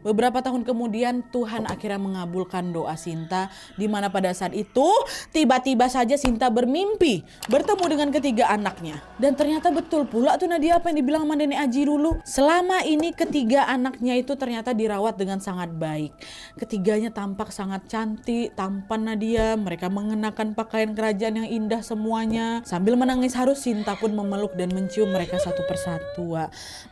Beberapa tahun kemudian Tuhan akhirnya mengabulkan doa Sinta, di mana pada saat itu tiba-tiba saja Sinta bermimpi bertemu dengan ketiga anaknya. Dan ternyata betul pula tuh Nadia apa yang dibilang sama Nenek Aji dulu. Selama ini ketiga anaknya itu ternyata dirawat dengan sangat baik. Ketiganya tampak sangat cantik, tampan Nadia. Mereka mengenakan pakaian kerajaan yang indah semuanya. Sambil menangis haru, Sinta pun memeluk dan mencium mereka satu persatu.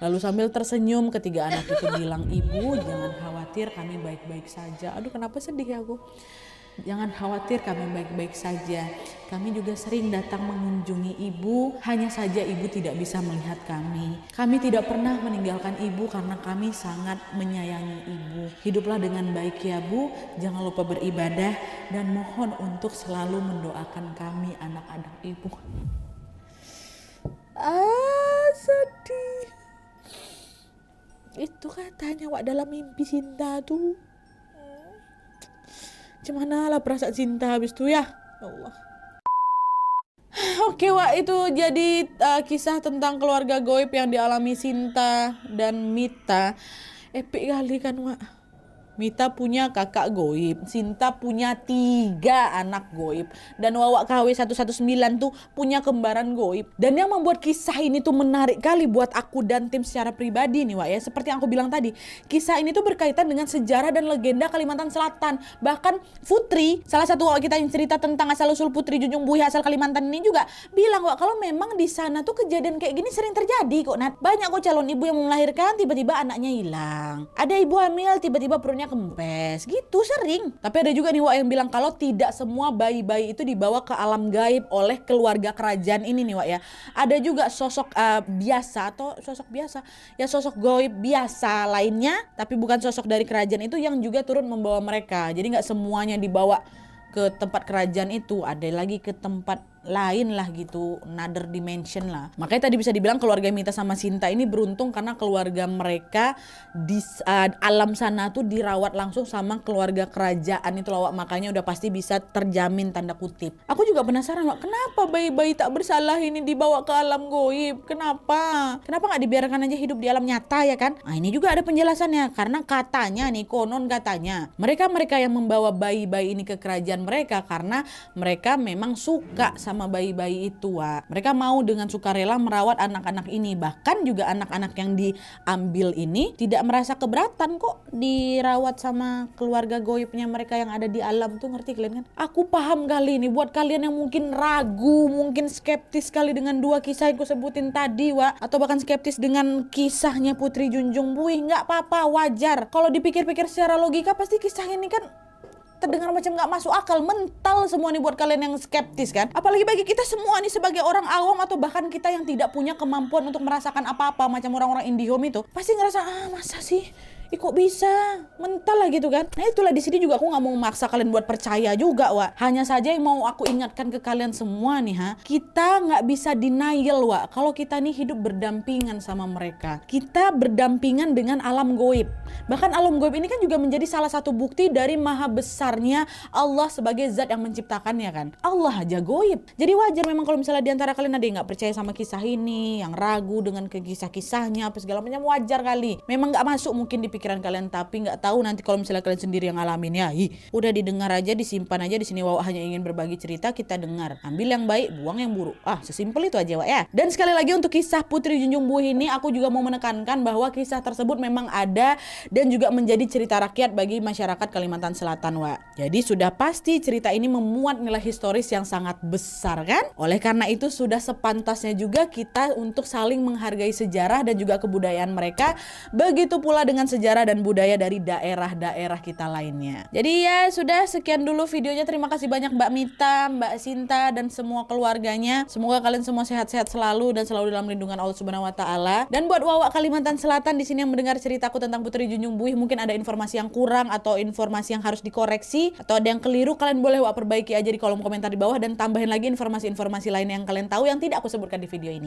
Lalu sambil tersenyum ketiga anak itu bilang, "Ibu jangan khawatir, kami baik-baik saja." Aduh, kenapa sedih ya aku? "Jangan khawatir, kami baik-baik saja. Kami juga sering datang mengunjungi ibu, hanya saja ibu tidak bisa melihat kami. Kami tidak pernah meninggalkan ibu karena kami sangat menyayangi ibu. Hiduplah dengan baik ya Bu, jangan lupa beribadah dan mohon untuk selalu mendoakan kami anak-anak ibu." Sedih. Itu katanya dalam mimpi Sinta tuh. Gimana lah perasaan Sinta habis itu ya Allah. Oke itu jadi kisah tentang keluarga goib yang dialami Sinta dan Mita. Epic kali kan Mita punya kakak goib, Sinta punya 3 anak goib, dan Wawak KW 119 tuh punya kembaran goib. Dan yang membuat kisah ini tuh menarik kali buat aku dan tim secara pribadi nih ya, seperti yang aku bilang tadi, kisah ini tuh berkaitan dengan sejarah dan legenda Kalimantan Selatan. Bahkan Putri, salah satu Wawak kita yang cerita tentang asal-usul Putri Junjung Buhi asal Kalimantan ini juga bilang kalau memang di sana tuh kejadian kayak gini sering terjadi kok Nat. Banyak kok calon ibu yang melahirkan tiba-tiba anaknya hilang. Ada ibu hamil tiba-tiba perutnya kempes gitu, sering. Tapi ada juga nih Wak yang bilang kalau tidak semua bayi-bayi itu dibawa ke alam gaib oleh keluarga kerajaan ini nih Wak ya. Ada juga sosok biasa atau sosok biasa ya, sosok gaib biasa lainnya tapi bukan sosok dari kerajaan itu yang juga turun membawa mereka. Jadi nggak semuanya dibawa ke tempat kerajaan itu, ada lagi ke tempat lain lah gitu, another dimension lah. Makanya tadi bisa dibilang keluarga Mita sama Sinta ini beruntung karena keluarga mereka di alam sana tuh dirawat langsung sama keluarga kerajaan itu loh Wak. Makanya udah pasti bisa terjamin tanda kutip. Aku juga penasaran Wak, kenapa bayi-bayi tak bersalah ini dibawa ke alam goib? Kenapa nggak dibiarkan aja hidup di alam nyata ya kan? Nah ini juga ada penjelasannya, karena katanya nih, konon katanya mereka yang membawa bayi-bayi ini ke kerajaan mereka karena mereka memang suka sama bayi-bayi itu Wak. Mereka mau dengan sukarela merawat anak-anak ini. Bahkan juga anak-anak yang diambil ini tidak merasa keberatan kok dirawat sama keluarga goibnya mereka yang ada di alam tuh, ngerti kalian kan? Aku paham kali ini buat kalian yang mungkin ragu, mungkin skeptis kali dengan 2 kisah yang aku sebutin tadi Wak, atau bahkan skeptis dengan kisahnya Putri Junjung Buhi. Nggak apa-apa, wajar. Kalau dipikir-pikir secara logika pasti kisah ini kan terdengar macam nggak masuk akal, mental semua nih buat kalian yang skeptis kan. Apalagi bagi kita semua nih sebagai orang awam atau bahkan kita yang tidak punya kemampuan untuk merasakan apa-apa macam orang-orang IndiHome itu, pasti ngerasa masa sih? Kok bisa? Mental lah gitu kan. Nah itulah di sini juga aku nggak mau memaksa kalian buat percaya juga Wak. Hanya saja yang mau aku ingatkan ke kalian semua nih kita nggak bisa denial Wak kalau kita nih hidup berdampingan sama mereka. Kita berdampingan dengan alam goib. Bahkan alam goib ini kan juga menjadi salah satu bukti dari maha besarnya Allah sebagai zat yang menciptakannya kan. Allah aja goib. Jadi wajar memang kalau misalnya diantara kalian ada yang nggak percaya sama kisah ini, yang ragu dengan kisah-kisahnya apa segala macam, wajar kali. Memang nggak masuk mungkin di pikiran kalian, tapi nggak tahu nanti kalau misalnya kalian sendiri yang ngalamin ya. Udah didengar aja, disimpan aja di sini. Wawak hanya ingin berbagi cerita, kita dengar. Ambil yang baik, buang yang buruk. Sesimpel itu aja Wak ya. Dan sekali lagi untuk kisah Putri Junjung Buhi ini, aku juga mau menekankan bahwa kisah tersebut memang ada dan juga menjadi cerita rakyat bagi masyarakat Kalimantan Selatan Wak. Jadi sudah pasti cerita ini memuat nilai historis yang sangat besar kan? Oleh karena itu sudah sepantasnya juga kita untuk saling menghargai sejarah dan juga kebudayaan mereka. Begitu pula dengan sejarah dan budaya dari daerah-daerah kita lainnya. Jadi ya sudah, sekian dulu videonya. Terima kasih banyak Mbak Mita, Mbak Sinta dan semua keluarganya. Semoga kalian semua sehat-sehat selalu dan selalu dalam lindungan Allah Subhanahu wa taala. Dan buat Wawak Kalimantan Selatan di sini yang mendengar ceritaku tentang Putri Junjung Buhi, mungkin ada informasi yang kurang atau informasi yang harus dikoreksi atau ada yang keliru, kalian boleh Wak perbaiki aja di kolom komentar di bawah dan tambahin lagi informasi-informasi lain yang kalian tahu yang tidak aku sebutkan di video ini.